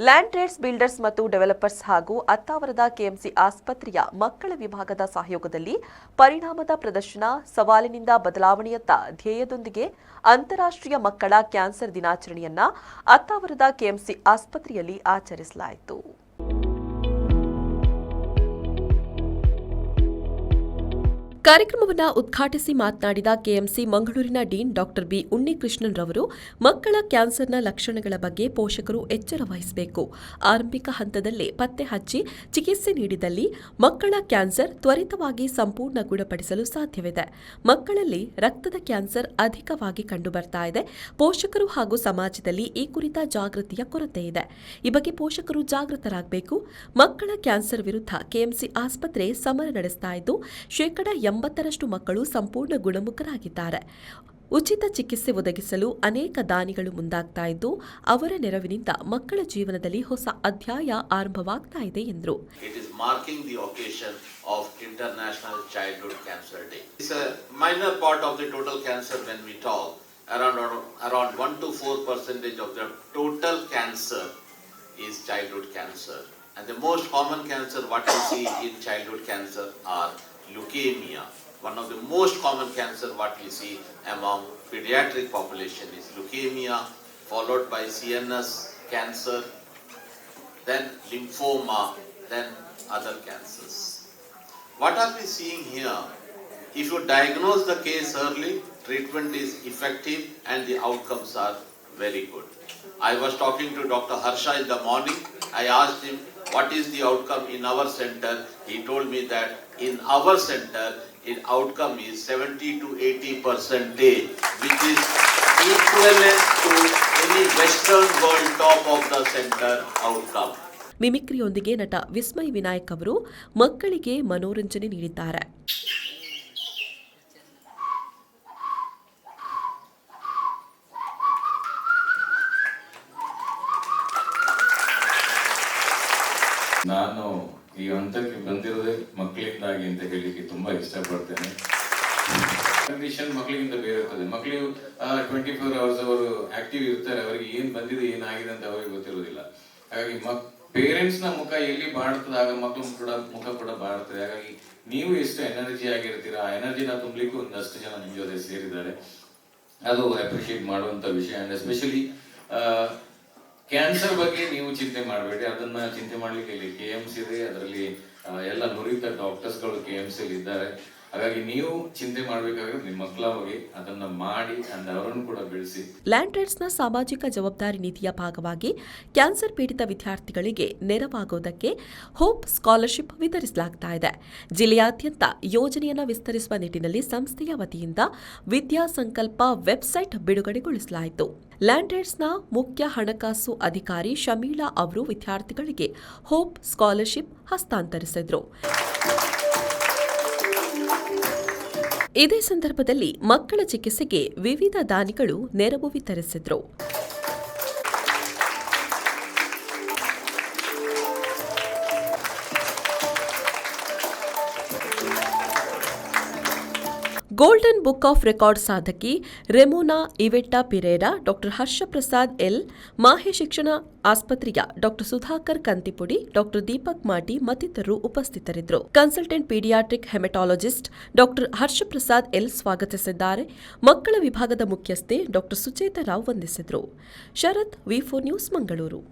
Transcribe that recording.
Land trades builders ಮತ್ತು developers ಹಾಗೂ ಅತ್ತಾವರದ KMC ಆಸ್ಪತ್ರೆಯ ಮಕ್ಕಳ ವಿಭಾಗದ ಸಹಯೋಗದಲ್ಲಿ ಪರಿಣಾಮದ ಪ್ರದರ್ಶನ ಸವಾಲಿನಿಂದ ಬದಲಾವಣೆಯತ್ತ ಧ್ಯೇಯದೊಂದಿಗೆ ಅಂತಾರಾಷ್ಟ್ರೀಯ ಮಕ್ಕಳ ಕ್ಯಾನ್ಸರ್ ದಿನಾಚರಣೆಯನ್ನ ಅತ್ತಾವರದ ಕೆಎಂಸಿ ಆಸ್ಪತ್ರೆಯಲ್ಲಿ ಆಚರಿಸಲಾಯಿತು. ಕಾರ್ಯಕ್ರಮವನ್ನು ಉದ್ಘಾಟಿಸಿ ಮಾತನಾಡಿದ ಕೆಎಂಸಿ ಮಂಗಳೂರಿನ ಡೀನ್ ಡಾಕ್ಟರ್ ಬಿ ಉನ್ನಿಕೃಷ್ಣನ್ ರವರು ಮಕ್ಕಳ ಕ್ಯಾನ್ಸರ್ನ ಲಕ್ಷಣಗಳ ಬಗ್ಗೆ ಪೋಷಕರು ಎಚ್ಚರ ವಹಿಸಬೇಕು. ಆರಂಭಿಕ ಹಂತದಲ್ಲೇ ಪತ್ತೆ ಹಚ್ಚಿ ಚಿಕಿತ್ಸೆ ನೀಡಿದಲ್ಲಿ ಮಕ್ಕಳ ಕ್ಯಾನ್ಸರ್ ತ್ವರಿತವಾಗಿ ಸಂಪೂರ್ಣ ಗುಣಪಡಿಸಲು ಸಾಧ್ಯವಿದೆ. ಮಕ್ಕಳಲ್ಲಿ ರಕ್ತದ ಕ್ಯಾನ್ಸರ್ ಅಧಿಕವಾಗಿ ಕಂಡುಬರ್ತಾ ಇದೆ. ಪೋಷಕರು ಹಾಗೂ ಸಮಾಜದಲ್ಲಿ ಈ ಕುರಿತ ಜಾಗೃತಿಯ ಕೊರತೆ ಇದೆ. ಈ ಬಗ್ಗೆ ಪೋಷಕರು ಜಾಗೃತರಾಗಬೇಕು. ಮಕ್ಕಳ ಕ್ಯಾನ್ಸರ್ ವಿರುದ್ಧ ಕೆಎಂಸಿ ಆಸ್ಪತ್ರೆ ಸಮರ ನಡೆಸ್ತಾ ಇದ್ದು ಶೇಕಡಾ 80ರಷ್ಟು ಮಕ್ಕಳು ಸಂಪೂರ್ಣ ಗುಣಮುಖರಾಗಿದ್ದಾರೆ. ಉಚಿತ ಚಿಕಿತ್ಸೆ ಒದಗಿಸಲು ಅನೇಕ ದಾನಿಗಳು ಮುಂದಾಗ್ತಾ ಇದ್ದು ಅವರ ನೆರವಿನಿಂದ ಮಕ್ಕಳ ಜೀವನದಲ್ಲಿ ಹೊಸ ಅಧ್ಯಾಯ ಆರಂಭವಾಗ್ತಾ ಇದೆ ಎಂದರು. It is marking the occasion of International Childhood Cancer Day. It's a minor part of the total cancer when we talk. Around 1 to 4% of the total cancer is childhood cancer. And the most common cancer what we see in childhood cancer are leukemia. One of the most common cancer what we see among pediatric population is leukemia, followed by CNS cancer, then lymphoma, then other cancers. What are we seeing here? If you diagnose the case early, treatment is effective and the outcomes are very good. I was talking to Dr. Harsha in the morning. I asked him what is the outcome in our center. He told me that in our center, outcome is 70 to 80%, which is equivalent to any Western world top of the center outcome. ಮಿಮಿಕ್ರಿಯೊಂದಿಗೆ ನಟ ವಿಸ್ಮಯ್ ವಿನಾಯಕ್ ಅವರು ಮಕ್ಕಳಿಗೆ ಮನೋರಂಜನೆ ನೀಡಿದ್ದಾರೆ. ನಾನು ಈ ಹಂತಕ್ಕೆ ಬಂದಿರೋದೇ ಮಕ್ಕಳಿಂದಾಗಿ ಅಂತ ಹೇಳಿಕ್ಕೆ ತುಂಬಾ ಇಷ್ಟಪಡ್ತೇನೆ. ಕಂಡೀಷನ್ ಮಕ್ಕಳಿಗಿಂತ ಬೇರೆ ಇರ್ತದೆ. ಮಕ್ಕಳು 24 hours ಅವರು ಆಕ್ಟಿವ್ ಇರ್ತಾರೆ. ಅವರಿಗೆ ಏನ್ ಬಂದಿದೆ ಏನಾಗಿದೆ ಅಂತ ಅವರಿಗೆ ಗೊತ್ತಿರೋದಿಲ್ಲ. ಹಾಗಾಗಿ ಪೇರೆಂಟ್ಸ್ ನ ಮುಖ ಎಲ್ಲಿ ಬಾಡ್ತದೆ ಆಗ ಮಕ್ಕಳ ಕೂಡ ಮುಖ ಕೂಡ ಬಾಡ್ತದೆ. ಹಾಗಾಗಿ ನೀವು ಎಷ್ಟು ಎನರ್ಜಿ ಆಗಿರ್ತೀರಾ ಆ ಎನರ್ಜಿನ ತುಂಬಲಿಕ್ಕೂ ಒಂದಷ್ಟು ಜನ ನಿಮ್ ಜೊತೆ ಸೇರಿದ್ದಾರೆ. ಅದು ಅಪ್ರಿಶಿಯೇಟ್ ಮಾಡುವಂತ ವಿಷಯ. ಅಂಡ್ ಎಸ್ಪೆಷಲಿ ಕ್ಯಾನ್ಸರ್ ಬಗ್ಗೆ ನೀವು ಚಿಂತೆ ಮಾಡಬೇಡಿ. ಅದನ್ನ ಚಿಂತೆ ಮಾಡ್ಲಿಕ್ಕೆ ಇಲ್ಲಿ ಕೆಎಂಸಿ ಇದೆ. ಅದರಲ್ಲಿ ಎಲ್ಲ ನುರಿತ ಡಾಕ್ಟರ್ಸ್ಗಳು ಕೆಎಂಸಿ ಇದ್ದಾರೆ. ಹಾಗಾಗಿ ನೀವು ಚಿಂತೆ ಮಾಡಬೇಕಾದ್ರೆ ನಿಮ್ಮ ಮಕ್ಕಳ ಬಗ್ಗೆ ಅದನ್ನ ಮಾಡಿ ಅವರನ್ನು ಕೂಡ ಬೆಳೆಸಿ. ಲ್ಯಾಂಡ್ ಟ್ರೇಡ್ಸ್ನ ಸಾಮಾಜಿಕ ಜವಾಬ್ದಾರಿ ನೀತಿಯ ಭಾಗವಾಗಿ ಕ್ಯಾನ್ಸರ್ ಪೀಡಿತ ವಿದ್ಯಾರ್ಥಿಗಳಿಗೆ ನೆರವಾಗುವುದಕ್ಕೆ ಹೋಪ್ ಸ್ಕಾಲರ್ಶಿಪ್ ವಿತರಿಸಲಾಗ್ತಾ ಇದೆ. ಜಿಲ್ಲೆಯಾದ್ಯಂತ ಯೋಜನೆಯನ್ನು ವಿಸ್ತರಿಸುವ ನಿಟ್ಟಿನಲ್ಲಿ ಸಂಸ್ಥೆಯ ವತಿಯಿಂದ ವಿದ್ಯಾ ಸಂಕಲ್ಪ ವೆಬ್ಸೈಟ್ ಬಿಡುಗಡೆಗೊಳಿಸಲಾಯಿತು. ಲ್ಯಾಂಡ್ ಟ್ರೇಡ್ಸ್ನ ಮುಖ್ಯ ಹಣಕಾಸು ಅಧಿಕಾರಿ ಶಮೀಲಾ ಅವರು ವಿದ್ಯಾರ್ಥಿಗಳಿಗೆ ಹೋಪ್ ಸ್ಕಾಲರ್ಶಿಪ್ ಹಸ್ತಾಂತರಿಸಿದರು. ಇದೇ ಸಂದರ್ಭದಲ್ಲಿ ಮಕ್ಕಳ ಚಿಕಿತ್ಸೆಗೆ ವಿವಿಧ ದಾನಿಗಳು ನೆರವು ವಿತರಿಸಿದರು. ಗೋಲ್ಡನ್ ಬುಕ್ ಆಫ್ ರೆಕಾರ್ಡ್ ಸಾಧಕಿ ರೆಮೋನಾ ಇವೆಟ್ಟಾ ಪಿರೇರಾ, ಡಾಕ್ಟರ್ ಹರ್ಷಪ್ರಸಾದ್ ಎಲ್, ಮಾಹೆ ಶಿಕ್ಷಣ ಆಸ್ಪತ್ರೆಯ ಡಾಕ್ಟರ್ ಸುಧಾಕರ್ ಕಂತಿಪುಡಿ, ಡಾಕ್ಟರ್ ದೀಪಕ್ ಮಾಟಿ ಮತ್ತಿತರರು ಉಪಸ್ಥಿತರಿದ್ದರು. Consultant paediatric haematologist doctor Harshaprasad L ಸ್ವಾಗತಿಸಿದ್ದಾರೆ. ಮಕ್ಕಳ ವಿಭಾಗದ ಮುಖ್ಯಸ್ಥೆ ಡಾಕ್ಟರ್ ಸುಚೇತಾ ರಾವ್ ವಂದಿಸಿದರು. ಶರತ್, ವಿ4 ನ್ಯೂಸ್, ಮಂಗಳೂರು.